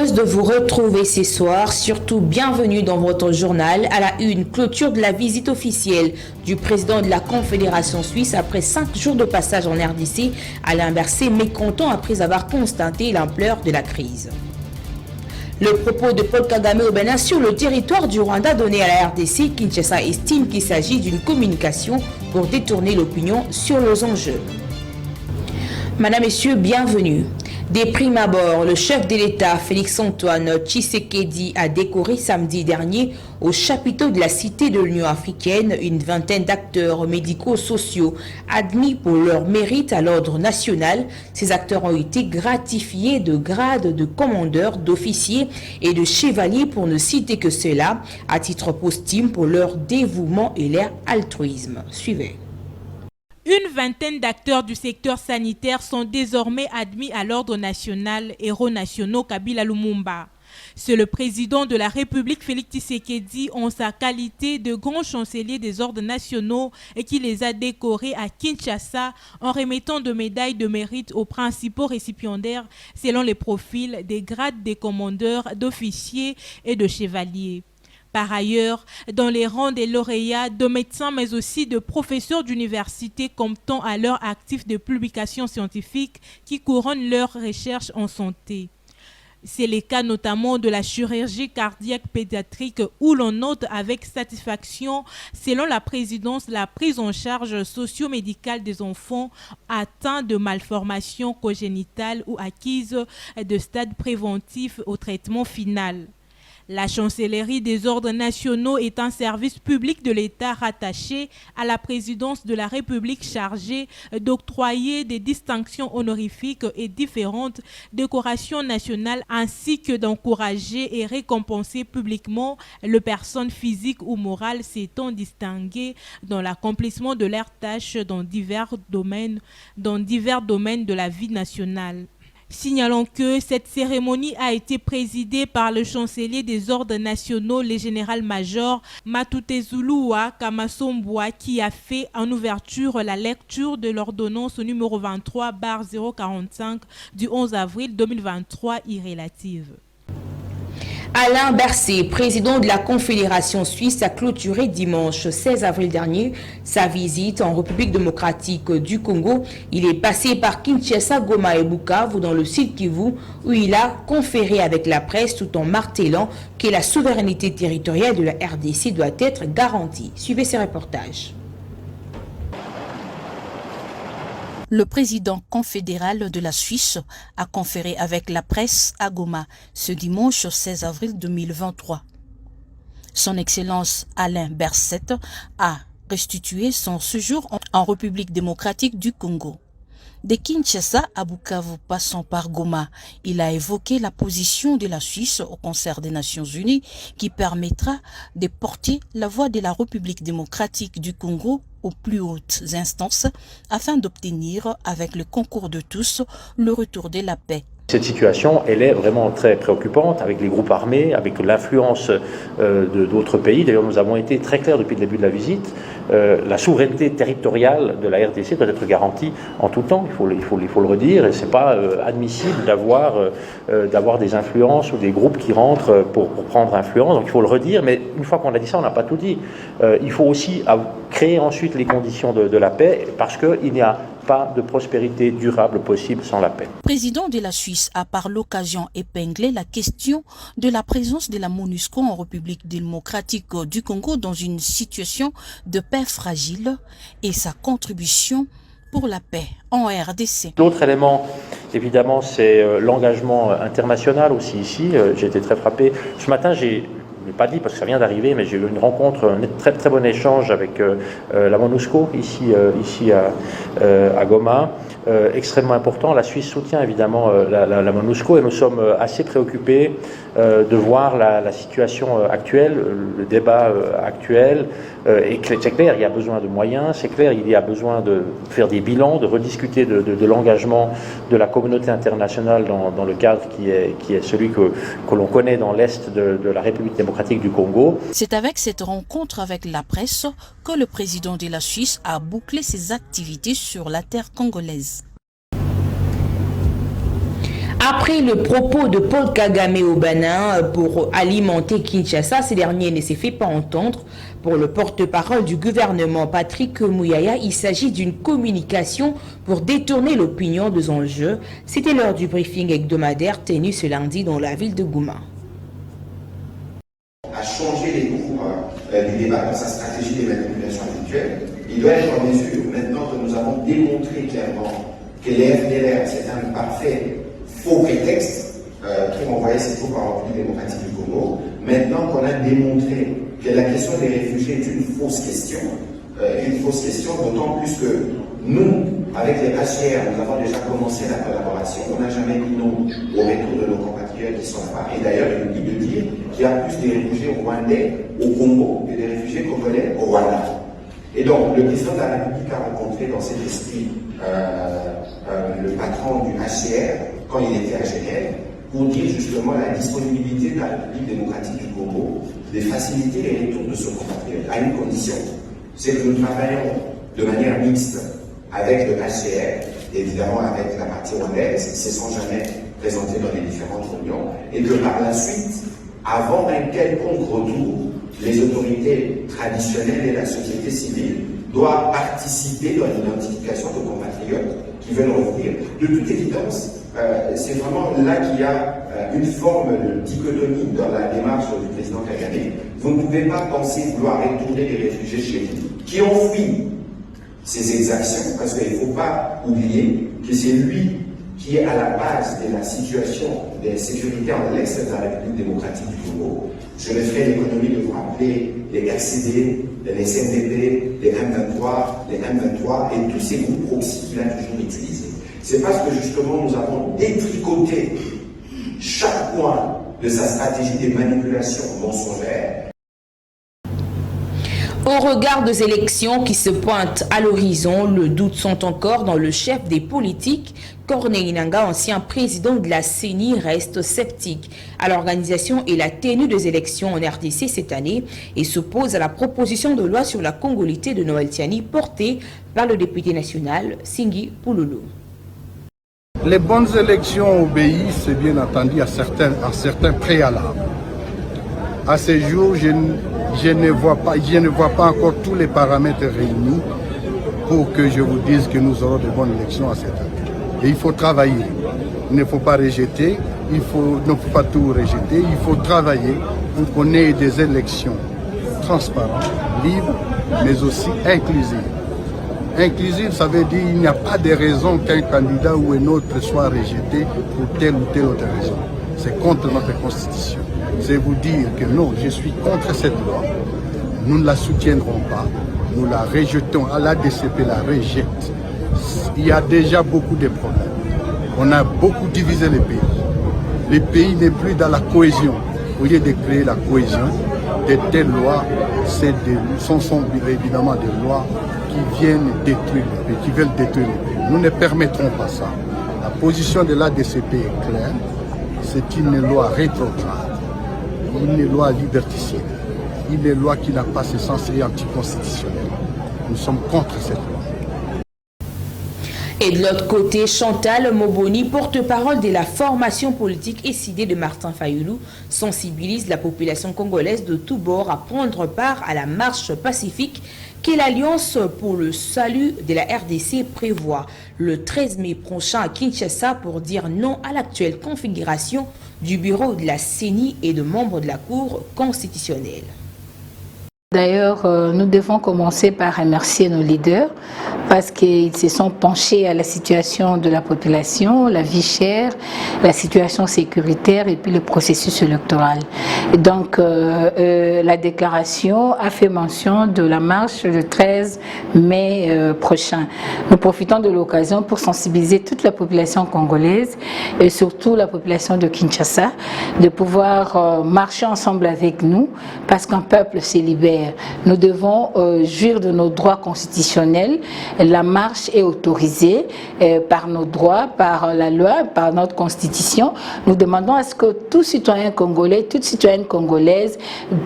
heureuse de vous retrouver ce soir, surtout bienvenue dans votre journal. À la une, clôture de la visite officielle du président de la Confédération suisse après 5 jours de passage en RDC. Alain Berset mécontent après avoir constaté l'ampleur de la crise. Le propos de Paul Kagame au Bénin sur le territoire du Rwanda donné à la RDC, Kinshasa estime qu'il s'agit d'une communication pour détourner l'opinion sur les enjeux. Madame, Messieurs, bienvenue. Des primes abord, le chef de l'État, Félix-Antoine Tshisekedi, a décoré samedi dernier au chapiteau de la Cité de l'Union africaine une vingtaine d'acteurs médico-sociaux admis pour leur mérite à l'ordre national. Ces acteurs ont été gratifiés de grades de commandeur, d'officiers et de chevaliers, pour ne citer que cela, à titre posthume pour leur dévouement et leur altruisme. Suivez. Une vingtaine d'acteurs du secteur sanitaire sont désormais admis à l'ordre national héros nationaux Kabila Lumumba. C'est le président de la République Félix Tshisekedi en sa qualité de grand chancelier des ordres nationaux et qui les a décorés à Kinshasa en remettant de médailles de mérite aux principaux récipiendaires selon les profils des grades des commandeurs, d'officiers et de chevaliers. Par ailleurs, dans les rangs des lauréats, de médecins mais aussi de professeurs d'université comptant à leur actif de publications scientifiques qui couronnent leurs recherches en santé. C'est le cas notamment de la chirurgie cardiaque pédiatrique où l'on note avec satisfaction, selon la présidence, la prise en charge socio-médicale des enfants atteints de malformations congénitales ou acquises de stade préventif au traitement final. La chancellerie des ordres nationaux est un service public de l'État rattaché à la présidence de la République chargée d'octroyer des distinctions honorifiques et différentes décorations nationales ainsi que d'encourager et récompenser publiquement les personnes physiques ou morales s'étant distinguées dans l'accomplissement de leurs tâches dans divers domaines de la vie nationale. Signalons que cette cérémonie a été présidée par le chancelier des ordres nationaux, le général-major Matutezuluwa Kamasombwa, qui a fait en ouverture la lecture de l'ordonnance numéro 23/045 du 11 avril 2023 irrélative. Alain Berset, président de la Confédération suisse, a clôturé dimanche 16 avril dernier sa visite en République démocratique du Congo. Il est passé par Kinshasa, Goma et Bukavu dans le Sud Kivu où il a conféré avec la presse tout en martelant que la souveraineté territoriale de la RDC doit être garantie. Suivez ces reportages. Le président confédéral de la Suisse a conféré avec la presse à Goma ce dimanche 16 avril 2023. Son Excellence Alain Berset a restitué son séjour en République démocratique du Congo. De Kinshasa à Bukavu passant par Goma, il a évoqué la position de la Suisse au concert des Nations Unies qui permettra de porter la voix de la République démocratique du Congo aux plus hautes instances afin d'obtenir, avec le concours de tous, le retour de la paix. Cette situation, elle est vraiment très préoccupante avec les groupes armés, avec l'influence d'autres pays. D'ailleurs, nous avons été très clairs depuis le début de la visite. La souveraineté territoriale de la RDC doit être garantie en tout temps, il faut le redire. Et ce n'est pas admissible d'avoir des influences ou des groupes qui rentrent pour prendre influence. Donc il faut le redire, mais une fois qu'on a dit ça, on n'a pas tout dit. Il faut aussi créer ensuite les conditions de la paix, parce qu'il n'y a pas de prospérité durable possible sans la paix. Le président de la Suisse a par l'occasion épinglé la question de la présence de la MONUSCO en République démocratique du Congo dans une situation de paix fragile et sa contribution pour la paix en RDC. L'autre élément, évidemment, c'est l'engagement international aussi ici. J'ai été très frappé. Ce matin, je ne l'ai pas dit parce que ça vient d'arriver, mais j'ai eu une rencontre, un très très bon échange avec la MONUSCO ici à Goma. Extrêmement important. La Suisse soutient évidemment la MONUSCO et nous sommes assez préoccupés de voir la situation actuelle, le débat actuel. Et c'est clair, il y a besoin de moyens, c'est clair, il y a besoin de faire des bilans, de rediscuter de l'engagement de la communauté internationale dans le cadre qui est celui que l'on connaît dans l'Est de la République démocratique du Congo. C'est avec cette rencontre avec la presse que le président de la Suisse a bouclé ses activités sur la terre congolaise. Après le propos de Paul Kagame au Bénin pour alimenter Kinshasa, ce dernier ne s'est fait pas entendre. Pour le porte-parole du gouvernement Patrick Mouyaya, il s'agit d'une communication pour détourner l'opinion des enjeux. C'était lors du briefing hebdomadaire tenu ce lundi dans la ville de Gouma. À changer les cours du débat dans sa stratégie des manipulations habituelles, il doit être en mesure, maintenant que nous avons démontré clairement que les FDLR, c'est un parfait faux prétexte qui renvoyait ses troupes en République démocratique du Congo, maintenant qu'on a démontré que la question des réfugiés est une fausse question d'autant plus que nous, avec les HCR, nous avons déjà commencé la collaboration, on n'a jamais dit non au retour de nos compatriotes qui sont là-bas. Et d'ailleurs, il oublie de dire qu'il y a plus de réfugiés rwandais au Congo que des réfugiés congolais au Rwanda. Et donc, le président de la République a rencontré dans cet esprit le patron du HCR quand il était à Genève pour dire justement la disponibilité de la République démocratique du Congo de faciliter les retours de ce compatriote à une condition, c'est que nous travaillons de manière mixte avec le HCR, évidemment avec la partie rwandaise, qui ne se sont jamais présentés dans les différentes réunions, et que par la suite, avant un quelconque retour, les autorités traditionnelles et la société civile doivent participer dans l'identification de compatriotes qui veulent revenir. De toute évidence, c'est vraiment là qu'il y a une forme de dichotomie dans la démarche du président Kagame. Vous ne pouvez pas penser vouloir retourner les réfugiés chez vous, qui ont fui ces exactions, parce qu'il ne faut pas oublier que c'est lui qui est à la base de la situation de sécurité en l'est de la République démocratique du Congo. Je me ferai l'économie de vous rappeler les RCD, les CNDP, les M23 et tous ces groupes proxy qu'il a toujours utilisés. C'est parce que justement nous avons détricoté chaque point de sa stratégie des manipulations mensongères. Au regard des élections qui se pointent à l'horizon, le doute sont encore dans le chef des politiques. Corneille Nangaa, ancien président de la CENI, reste sceptique à l'organisation et la tenue des élections en RDC cette année et s'oppose à la proposition de loi sur la congolité de Noël Tiani portée par le député national Singi Pouloulou. Les bonnes élections obéissent bien entendu à certains préalables. À ce jour, je ne vois pas encore tous les paramètres réunis pour que je vous dise que nous aurons de bonnes élections à cette année. Et il faut travailler. Il ne faut pas rejeter, il ne faut pas tout rejeter, il faut travailler pour qu'on ait des élections transparentes, libres, mais aussi inclusives. Inclusive, ça veut dire qu'il n'y a pas de raison qu'un candidat ou un autre soit rejeté pour telle ou telle autre raison. C'est contre notre constitution. C'est vous dire que non, je suis contre cette loi. Nous ne la soutiendrons pas. Nous la rejetons. L'ADCP la rejette. Il y a déjà beaucoup de problèmes. On a beaucoup divisé les pays. Le pays n'est plus dans la cohésion. Au lieu de créer la cohésion, de telles lois, sont évidemment des lois qui viennent détruire le pays, qui veulent détruire le pays. Nous ne permettrons pas ça. La position de l'ADCP est claire. C'est une loi rétrograde, une loi liberticide, une loi qui n'a pas ce sens et anticonstitutionnel. Nous sommes contre cette loi. Et de l'autre côté, Chantal Moboni, porte-parole de la formation politique SID de Martin Fayoulou, sensibilise la population congolaise de tous bords à prendre part à la marche pacifique que l'Alliance pour le salut de la RDC prévoit le 13 mai prochain à Kinshasa pour dire non à l'actuelle configuration du bureau de la CENI et de membres de la Cour constitutionnelle. D'ailleurs, nous devons commencer par remercier nos leaders parce qu'ils se sont penchés à la situation de la population, la vie chère, la situation sécuritaire et puis le processus électoral. Et donc, la déclaration a fait mention de la marche le 13 mai prochain. Nous profitons de l'occasion pour sensibiliser toute la population congolaise et surtout la population de Kinshasa de pouvoir marcher ensemble avec nous parce qu'un peuple se libère. faire. Nous devons jouir de nos droits constitutionnels. La marche est autorisée par nos droits, par la loi, par notre constitution. Nous demandons à ce que tout citoyen congolais, toute citoyenne congolaise,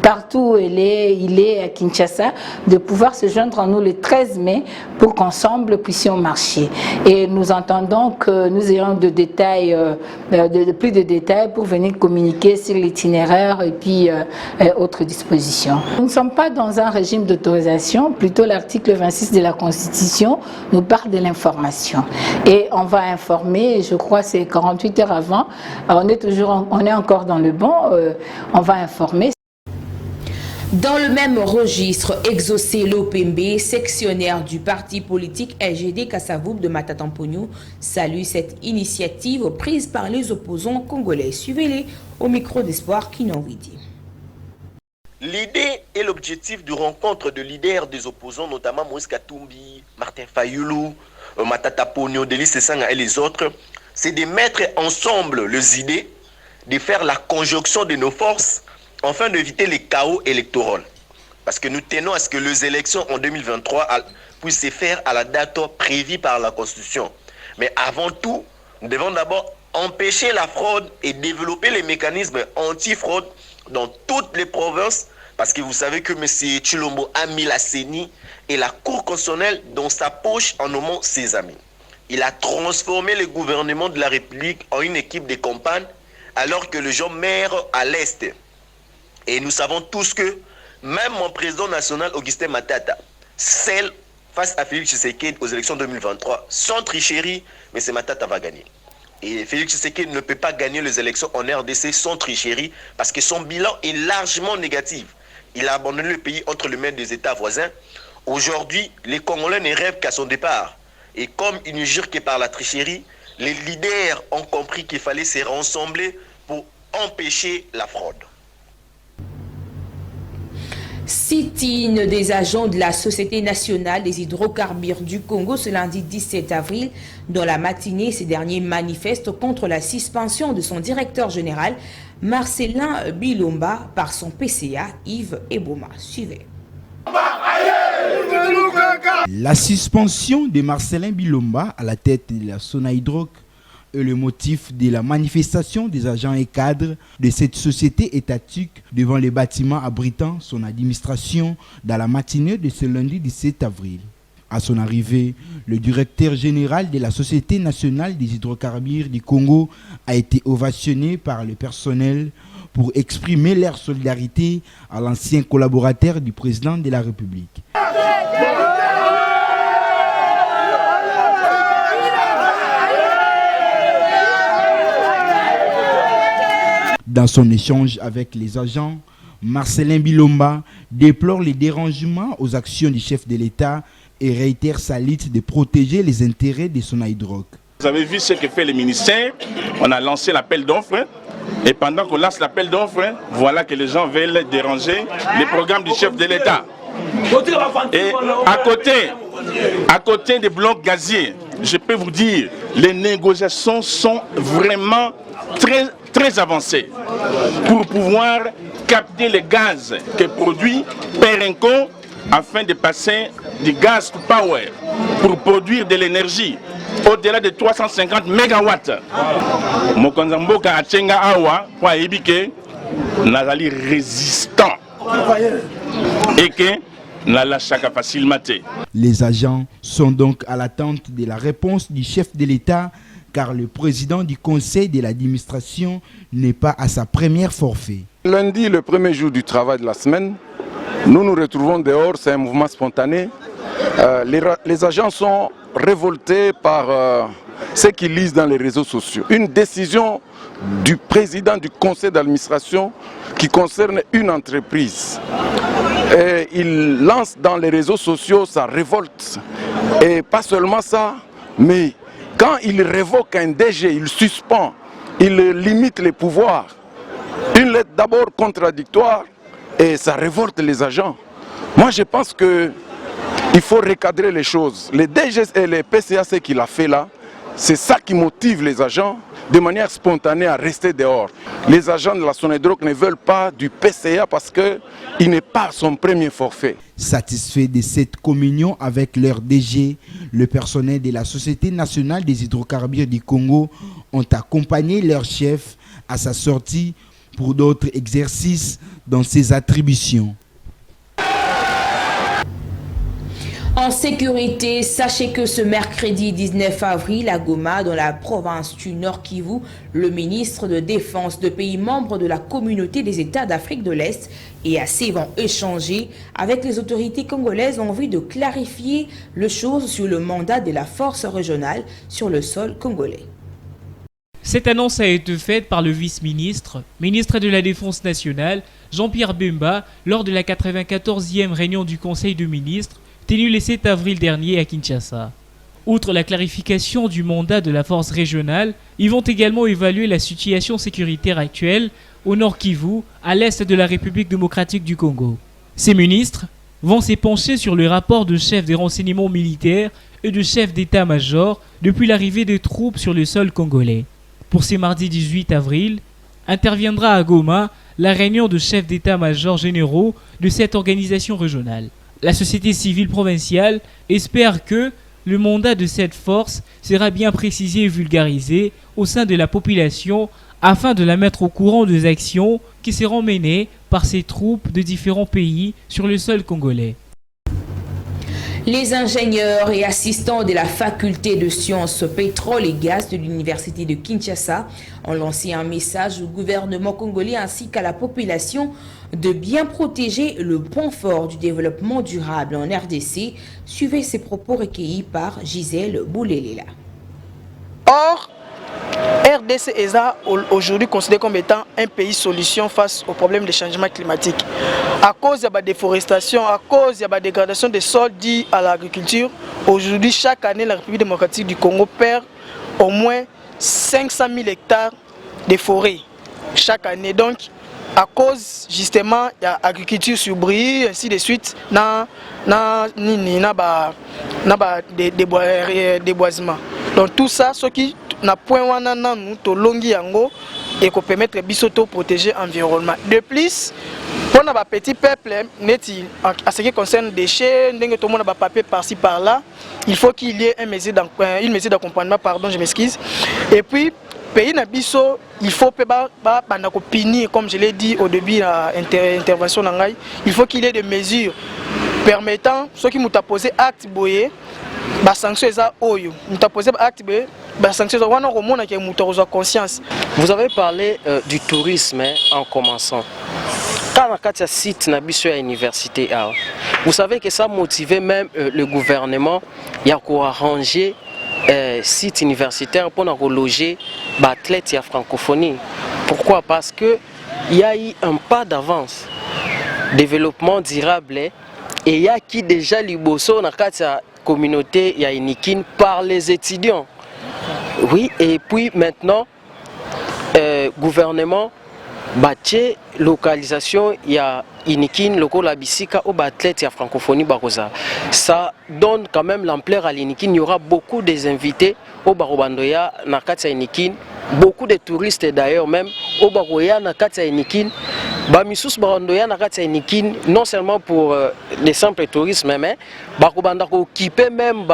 partout où il est à Kinshasa, de pouvoir se joindre en nous le 13 mai pour qu'ensemble puissions marcher. Et nous entendons que nous ayons de détails, plus de détails pour venir communiquer sur l'itinéraire et puis autres dispositions. Nous ne sommes pas dans un régime d'autorisation, plutôt l'article 26 de la Constitution nous parle de l'information. Et on va informer, je crois c'est 48 heures avant, on est encore dans le bon, on va informer. Dans le même registre, Exaucé Lopembe, sectionnaire du parti politique LGD Kassavoub de Matatampogno, salue cette initiative prise par les opposants congolais. Suivez-les au micro d'Espoir Kinonvidi. L'idée et l'objectif de rencontre de leaders des opposants, notamment Moïse Katumbi, Martin Fayulu, Matata Ponyo, Delis Sanga et les autres, c'est de mettre ensemble les idées, de faire la conjonction de nos forces, afin d'éviter les chaos électoraux. Parce que nous tenons à ce que les élections en 2023 puissent se faire à la date prévue par la Constitution. Mais avant tout, nous devons d'abord empêcher la fraude et développer les mécanismes anti-fraude dans toutes les provinces, parce que vous savez que M. Tshilombo a mis la CENI et la Cour constitutionnelle dans sa poche en nommant ses amis. Il a transformé le gouvernement de la République en une équipe de campagne, alors que les gens meurent à l'Est. Et nous savons tous que même mon président national, Augustin Matata, celle face à Félix Tshisekedi aux élections 2023, sans tricherie, mais c'est Matata va gagner. Et Félix Tshisekedi ne peut pas gagner les élections en RDC sans tricherie parce que son bilan est largement négatif. Il a abandonné le pays entre les mains des États voisins. Aujourd'hui, les Congolais ne rêvent qu'à son départ. Et comme il ne jure que par la tricherie, les leaders ont compris qu'il fallait se rassembler pour empêcher la fraude. Sit-in des agents de la Société nationale des hydrocarbures du Congo ce lundi 17 avril. Dans la matinée, ces derniers manifestent contre la suspension de son directeur général, Marcelin Bilomba, par son PCA, Yves Eboma. Suivez. La suspension de Marcelin Bilomba à la tête de la Sonaïdroc est le motif de la manifestation des agents et cadres de cette société étatique devant les bâtiments abritant son administration dans la matinée de ce lundi 17 avril. À son arrivée, le directeur général de la Société nationale des hydrocarbures du Congo a été ovationné par le personnel pour exprimer leur solidarité à l'ancien collaborateur du président de la République. Dans son échange avec les agents, Marcelin Bilomba déplore les dérangements aux actions du chef de l'État et réitère sa lutte de protéger les intérêts de Sonaïdroc. Vous avez vu ce que fait le ministère. On a lancé l'appel d'offres et pendant qu'on lance l'appel d'offres, voilà que les gens veulent déranger les programmes du chef de l'État. Et à côté des blocs gaziers, je peux vous dire, les négociations sont vraiment très avancées pour pouvoir capter le gaz que produit Perenco afin de passer du gaz to power pour produire de l'énergie au-delà de 350 mégawatts. Mokonza mboka atyenga awa po ayebi ke nazali résistant et que nalashaka facilement te. Les agents sont donc à l'attente de la réponse du chef de l'État car le président du conseil de l'administration n'est pas à sa première forfait. Lundi, le premier jour du travail de la semaine, nous nous retrouvons dehors, c'est un mouvement spontané. Les agents sont révoltés par ce qu'ils lisent dans les réseaux sociaux. Une décision du président du conseil d'administration qui concerne une entreprise. Et il lance dans les réseaux sociaux sa révolte. Et pas seulement ça, mais quand il révoque un DG, il suspend, il limite les pouvoirs. Une lettre d'abord contradictoire et ça révolte les agents. Moi je pense qu'il faut recadrer les choses. Les DG et les PCA, ce qu'il a fait là, c'est ça qui motive les agents. de manière spontanée à rester dehors. Les agents de la Sonaidroc ne veulent pas du PCA parce qu'il n'est pas son premier forfait. Satisfait de cette communion avec leur DG, le personnel de la Société nationale des hydrocarbures du Congo ont accompagné leur chef à sa sortie pour d'autres exercices dans ses attributions. En sécurité, sachez que ce mercredi 19 avril à Goma, dans la province du Nord Kivu, le ministre de Défense de pays membres de la communauté des États d'Afrique de l'Est et assez vont échanger avec les autorités congolaises en vue de clarifier les choses sur le mandat de la force régionale sur le sol congolais. Cette annonce a été faite par le vice-ministre, ministre de la Défense nationale, Jean-Pierre Bemba, lors de la 94e réunion du Conseil de ministres, tenue le 7 avril dernier à Kinshasa. Outre la clarification du mandat de la force régionale, ils vont également évaluer la situation sécuritaire actuelle au Nord Kivu, à l'est de la République démocratique du Congo. Ces ministres vont s'épancher sur le rapport de chef des renseignements militaires et de chef d'état-major depuis l'arrivée des troupes sur le sol congolais. Pour ce mardi 18 avril, interviendra à Goma la réunion de chefs d'état-major généraux de cette organisation régionale. La société civile provinciale espère que le mandat de cette force sera bien précisé et vulgarisé au sein de la population afin de la mettre au courant des actions qui seront menées par ces troupes de différents pays sur le sol congolais. Les ingénieurs et assistants de la faculté de sciences pétrole et gaz de l'université de Kinshasa ont lancé un message au gouvernement congolais ainsi qu'à la population de bien protéger le point fort du développement durable en RDC. Suivez ces propos recueillis par Gisèle Boulélela. Or, RDC est aujourd'hui considéré comme étant un pays solution face au problème des changements climatiques. À cause de la déforestation, à cause de la dégradation des sols dits à l'agriculture, aujourd'hui, chaque année, la République démocratique du Congo perd au moins 500 000 hectares de forêts chaque année. Donc, à cause justement de l'agriculture surbrillée, ainsi de suite, déboisement. Donc tout ça, ce qui n'a point wana nanu to longi yango et qu'on permettre bisoto protéger l'environnement. De plus, pour nos petits peuples, en ce qui concerne les déchets, tout le monde a papier par-ci par-là, il faut qu'il y ait une mesure d'accompagnement, pardon, je m'excuse. Et puis, pays nabiso, il faut punir, comme je l'ai dit au début de l'intervention, il faut qu'il y ait des mesures permettant ceux qui m'ont posé acte boyer, bah sanction ça oyo, m'ont posé acte boyer, bah sanction ça, on a remonté que m'ont conscience. Vous avez parlé du tourisme en commençant. Quand on a un site nabiso à l'université, vous savez que ça motivait même le gouvernement, il y a quoi arranger site universitaire pour reloger les athlètes de la francophonie. Pourquoi? Parce qu'il y a eu un pas d'avance. Développement durable et il y a qui déjà liboso dans la communauté ya Inikin par les étudiants. Oui, et puis maintenant, gouvernement bâti localisation il y a Inikin, local Abisika au athlète ya francophonie barosa. Ça donne quand même l'ampleur à l'Inikin. Il y aura beaucoup des invités au Barobandoya Nakatsa Inikin, beaucoup de touristes d'ailleurs même au Baroya Nakatsa Inikin. Bamisous Barobandoya Nakatsa Inikin, non seulement pour les simples touristes, mais Barobandako occupé même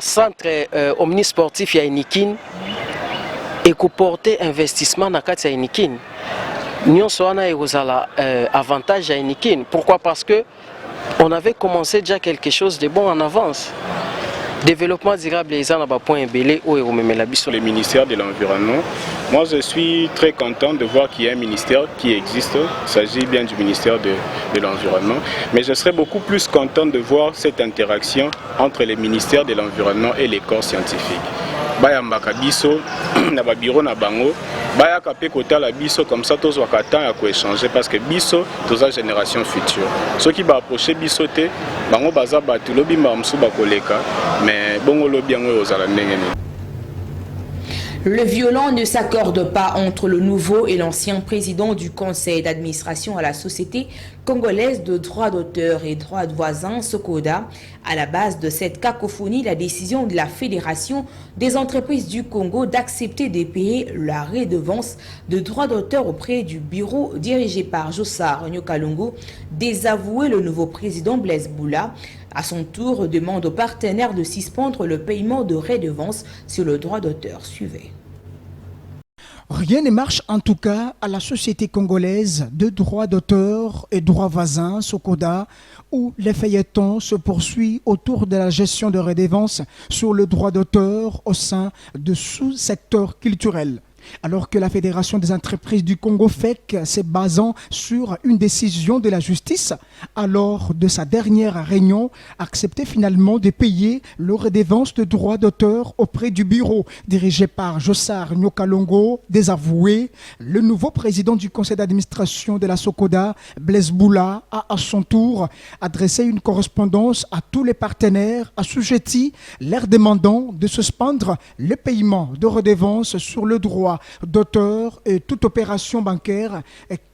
centre omnisportif ya Inikin et qu'on porte investissement Nakatsa Inikin. Nous avons avantage à Inikin. Pourquoi? Parce que on avait commencé déjà quelque chose de bon en avance. Développement durable les gens à point belé au le ministère de l'Environnement. Moi je suis très content de voir qu'il y a un ministère qui existe. Il s'agit bien du ministère de l'Environnement. Mais je serais beaucoup plus content de voir cette interaction entre les ministères de l'Environnement et les corps scientifiques. Bayambaka biso na ba bureau na bango baya kapé kota la biso comme ça tous wakata ya ko échanger parce que biso tous la génération future ceux qui va approcher biso te bango baza batu lobi mba msu ba koleka mais bongo lobi yango ozala ndenge. Le violent ne s'accorde pas entre le nouveau et l'ancien président du conseil d'administration à la Société congolaise de droits d'auteur et droits de voisins, SOCODA. À la base de cette cacophonie, la décision de la Fédération des entreprises du Congo d'accepter de payer la redevance de droits d'auteur auprès du bureau dirigé par Jossar Nyokalongo, désavoué le nouveau président Blaise Boula. À son tour, demande aux partenaires de suspendre le paiement de redevances sur le droit d'auteur. Suivez. Rien ne marche en tout cas à la Société congolaise de droits d'auteur et droits voisins, SOCODA, où les feuilletons se poursuivent autour de la gestion de redevances sur le droit d'auteur au sein de sous-secteurs culturels. Alors que la Fédération des entreprises du Congo FEC s'est basant sur une décision de la justice, alors de sa dernière réunion, acceptait finalement de payer le redevance de droits d'auteur auprès du bureau dirigé par Jossar Nyokalongo, désavoué. Le nouveau président du conseil d'administration de la SOCODA, Blaise Boula, a à son tour adressé une correspondance à tous les partenaires assujettis, leur demandant de suspendre le paiement de redevances sur le droit d'auteur et toute opération bancaire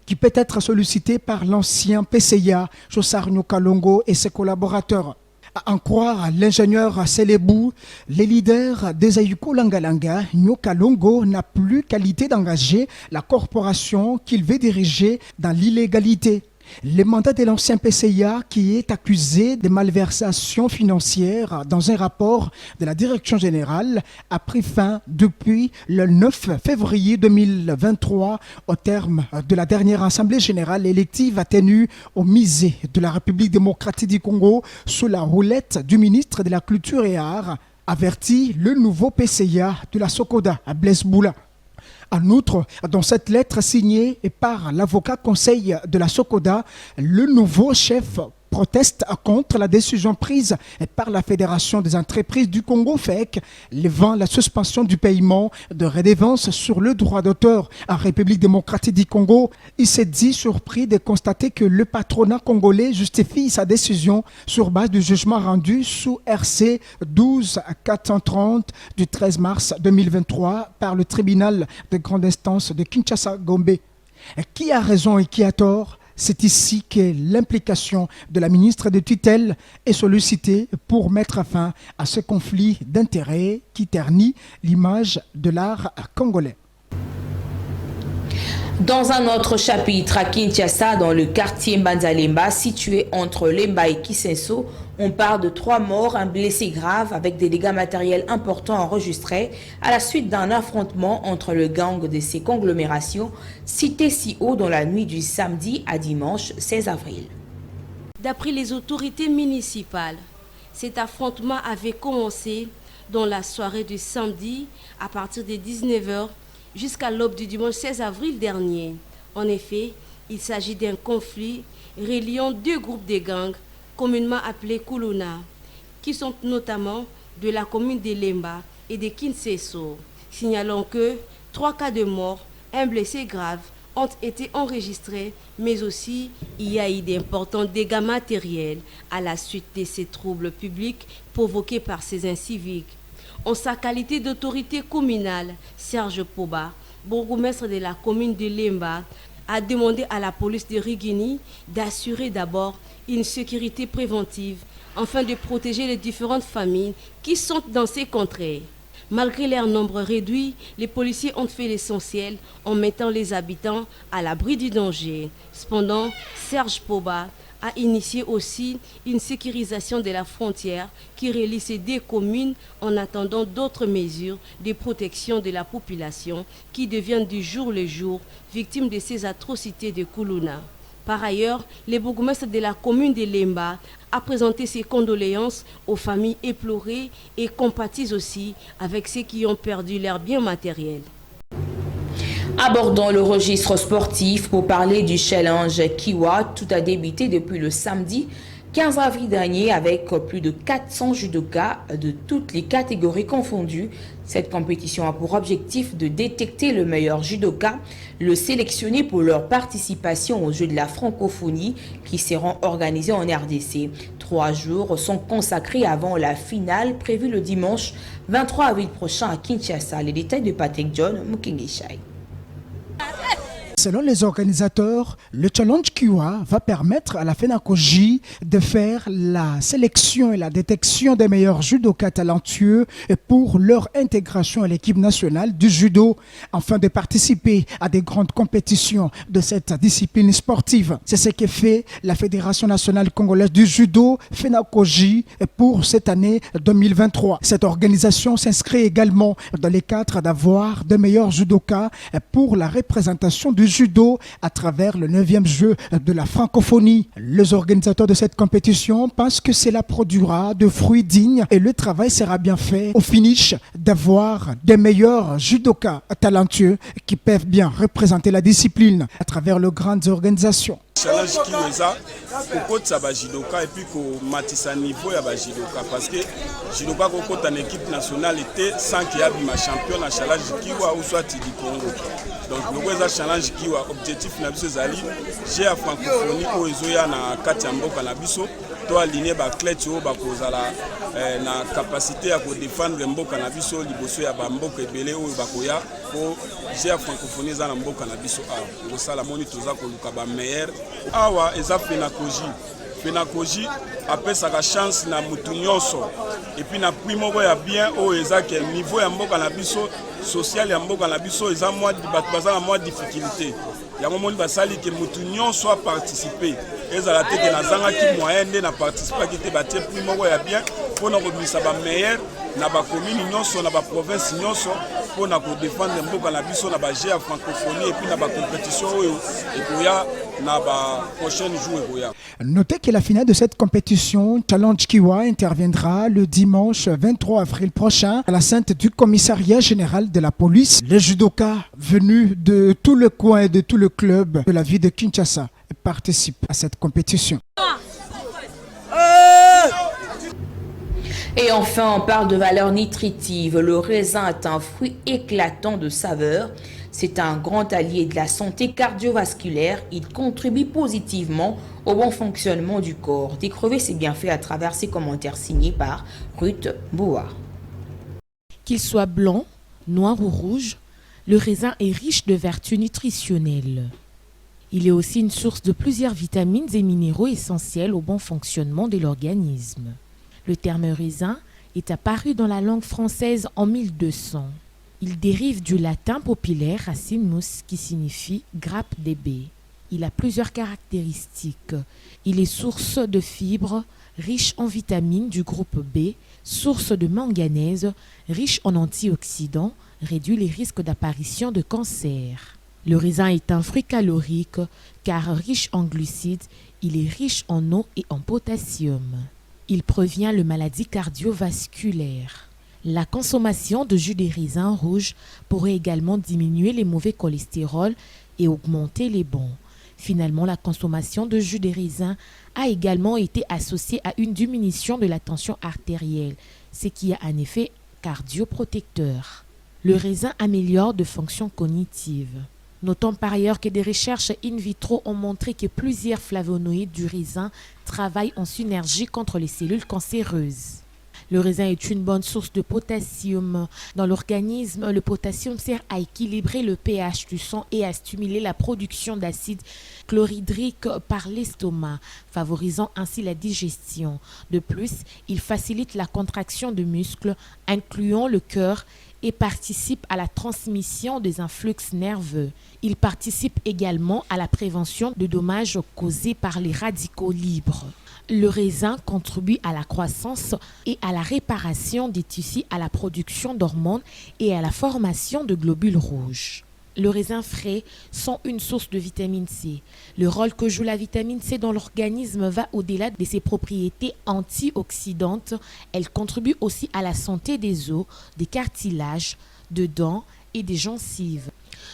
qui peut être sollicitée par l'ancien PCA, Jossar Nyokalongo et ses collaborateurs. À en croire l'ingénieur Selebou, les leaders des Ayuko Langalanga, Nyokalongo n'a plus qualité d'engager la corporation qu'il veut diriger dans l'illégalité. Le mandat de l'ancien PCA qui est accusé de malversation financière dans un rapport de la direction générale a pris fin depuis le 9 février 2023 au terme de la dernière assemblée générale élective tenue au musée de la République démocratique du Congo sous la houlette du ministre de la Culture et Arts, avertit le nouveau PCA de la SOCODA, Blaise Boula. En outre, dans cette lettre signée par l'avocat conseil de la SOCODA, le nouveau chef proteste contre la décision prise par la Fédération des entreprises du Congo FEC, levant la suspension du paiement de redevances sur le droit d'auteur en République démocratique du Congo. Il s'est dit surpris de constater que le patronat congolais justifie sa décision sur base du jugement rendu sous RC 12-430 du 13 mars 2023 par le tribunal de grande instance de Kinshasa-Gombe. Qui a raison et qui a tort? C'est ici que l'implication de la ministre de tutelle est sollicitée pour mettre fin à ce conflit d'intérêts qui ternit l'image de l'art congolais. Dans un autre chapitre, à Kinshasa, dans le quartier Mbanzalemba, situé entre Lemba et Kisenso, on parle de 3 morts, un blessé grave avec des dégâts matériels importants enregistrés à la suite d'un affrontement entre le gang de ces conglomérations citées si haut dans la nuit du samedi à dimanche 16 avril. D'après les autorités municipales, cet affrontement avait commencé dans la soirée du samedi à partir de 19h jusqu'à l'aube du dimanche 16 avril dernier. En effet, il s'agit d'un conflit reliant 2 groupes de gangs communément appelés Kuluna, qui sont notamment de la commune de Lemba et de Kinseso. Signalons que 3 cas de mort, un blessé grave, ont été enregistrés, mais aussi il y a eu d'importants dégâts matériels à la suite de ces troubles publics provoqués par ces inciviques. En sa qualité d'autorité communale, Serge Poba, bourgmestre de la commune de Lemba, a demandé à la police de Rigini d'assurer d'abord une sécurité préventive afin de protéger les différentes familles qui sont dans ces contrées. Malgré leur nombre réduit, les policiers ont fait l'essentiel en mettant les habitants à l'abri du danger. Cependant, Serge Poba a initié aussi une sécurisation de la frontière qui relie ces 2 communes en attendant d'autres mesures de protection de la population qui deviennent du jour le jour victimes de ces atrocités de Kuluna. Par ailleurs, le bourgmestre de la commune de Lemba a présenté ses condoléances aux familles éplorées et compatit aussi avec ceux qui ont perdu leurs biens matériels. Abordons le registre sportif pour parler du challenge Kiwa. Tout a débuté depuis le samedi 15 avril dernier avec plus de 400 judokas de toutes les catégories confondues. Cette compétition a pour objectif de détecter le meilleur judoka, le sélectionner pour leur participation aux Jeux de la francophonie qui seront organisés en RDC. 3 jours sont consacrés avant la finale prévue le dimanche 23 avril prochain à Kinshasa. Les détails de Patrick John Mukengeshai. Selon les organisateurs, le Challenge Kiwa va permettre à la FENACOJ de faire la sélection et la détection des meilleurs judokas talentueux pour leur intégration à l'équipe nationale du judo, afin de participer à des grandes compétitions de cette discipline sportive. C'est ce que fait la Fédération nationale congolaise du judo, FENACOJ, pour cette année 2023. Cette organisation s'inscrit également dans les cadres d'avoir de meilleurs judokas pour la représentation du judo à travers le 9e jeu de la francophonie. Les organisateurs de cette compétition pensent que cela produira de fruits dignes et le travail sera bien fait au finish d'avoir des meilleurs judokas talentueux qui peuvent bien représenter la discipline à travers les grandes organisations. Challenge Kiweza kokotsa ba judoka et puis ko matisa niveau ya ba judoka parce que judoka kokota en équipe nationale était sans qu'il y ait ma champion na challenge Kiwa ou soit du Congo. Donc le weza challenge Kiwa objectif na biso zali j'ai a francophonie o ezoya na kati ya mboka na biso to aligner ba clé o ba kozala na capacité ya ko défendre mboka na biso liboso ya ba mboka ebele o ba koya ko j'ai a francophonie za na mboka na biso a ko sala moni toza ko luka ba meilleur awa eza FENACOJ apesaka chance na mutu nyonso et puis na prix moko ya bien o eza ke niveau ya mboka na biso social ya mboka na biso eza mwa bato baza na mwa difficulté yango moni basali ke mutu nyonso a participer ezala te ke nazangaki moyen nde na participaki te batie prix moko ya bien mpona kobimisa bameilleur na bacommune nyonso na baprovince nyonso mpona kodefendre mboka na biso na baje ya francophonie et puis na bacompétition oyo ekoya na prochaine jour ekoya. Notez que la finale de cette compétition Challenge Kiwa interviendra le dimanche 23 avril prochain à la Sainte du Commissariat général de la police. Les judokas venus de tout le coin et de tout le club de la ville de Kinshasa participent à cette compétition. Et enfin, on parle de valeur nutritive. Le raisin est un fruit éclatant de saveur. C'est un grand allié de la santé cardiovasculaire. Il contribue positivement au bon fonctionnement du corps. Découvrez ses bienfaits à travers ces commentaires signés par Ruth Bouard. Qu'il soit blanc, noir ou rouge, le raisin est riche de vertus nutritionnelles. Il est aussi une source de plusieurs vitamines et minéraux essentiels au bon fonctionnement de l'organisme. Le terme raisin est apparu dans la langue française en 1200. Il dérive du latin populaire racinus qui signifie grappe des baies. Il a plusieurs caractéristiques. Il est source de fibres, riche en vitamines du groupe B, source de manganèse, riche en antioxydants, réduit les risques d'apparition de cancer. Le raisin est un fruit calorique car riche en glucides, il est riche en eau et en potassium. Il prévient les maladies cardiovasculaires. La consommation de jus de raisin rouge pourrait également diminuer les mauvais cholestérol et augmenter les bons. Finalement, la consommation de jus de raisin a également été associée à une diminution de la tension artérielle, ce qui a un effet cardioprotecteur. Le raisin améliore de fonctions cognitives. Notons par ailleurs que des recherches in vitro ont montré que plusieurs flavonoïdes du raisin travaillent en synergie contre les cellules cancéreuses. Le raisin est une bonne source de potassium. Dans l'organisme, le potassium sert à équilibrer le pH du sang et à stimuler la production d'acide chlorhydrique par l'estomac, favorisant ainsi la digestion. De plus, il facilite la contraction de muscles, incluant le cœur, et participe à la transmission des influx nerveux. Il participe également à la prévention de dommages causés par les radicaux libres. Le raisin contribue à la croissance et à la réparation des tissus, à la production d'hormones et à la formation de globules rouges. Le raisin frais sont une source de vitamine C. Le rôle que joue la vitamine C dans l'organisme va au-delà de ses propriétés antioxydantes. Elle contribue aussi à la santé des os, des cartilages, des dents et des gencives.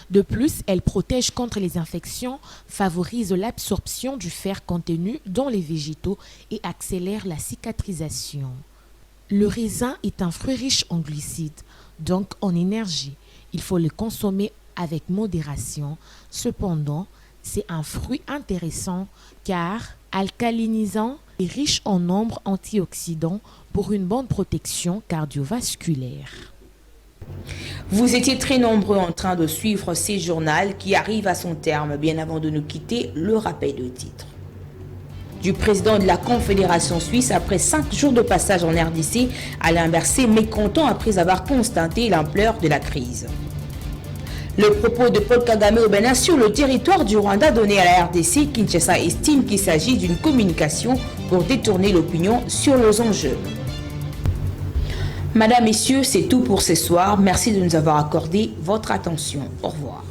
De plus, elle protège contre les infections, favorise l'absorption du fer contenu dans les végétaux et accélère la cicatrisation. Le raisin est un fruit riche en glucides, donc en énergie. Il faut le consommer avec modération. Cependant, c'est un fruit intéressant car alcalinisant et riche en nombre antioxydants pour une bonne protection cardiovasculaire. Vous étiez très nombreux en train de suivre ces journaux qui arrivent à son terme. Bien avant de nous quitter, le rappel de titre du président de la Confédération suisse après 5 jours de passage en RDC, Alain Berset mécontent après avoir constaté l'ampleur de la crise. Le propos de Paul Kagame au Bénin sur le territoire du Rwanda donné à la RDC, Kinshasa estime qu'il s'agit d'une communication pour détourner l'opinion sur les enjeux. Madame, Messieurs, c'est tout pour ce soir. Merci de nous avoir accordé votre attention. Au revoir.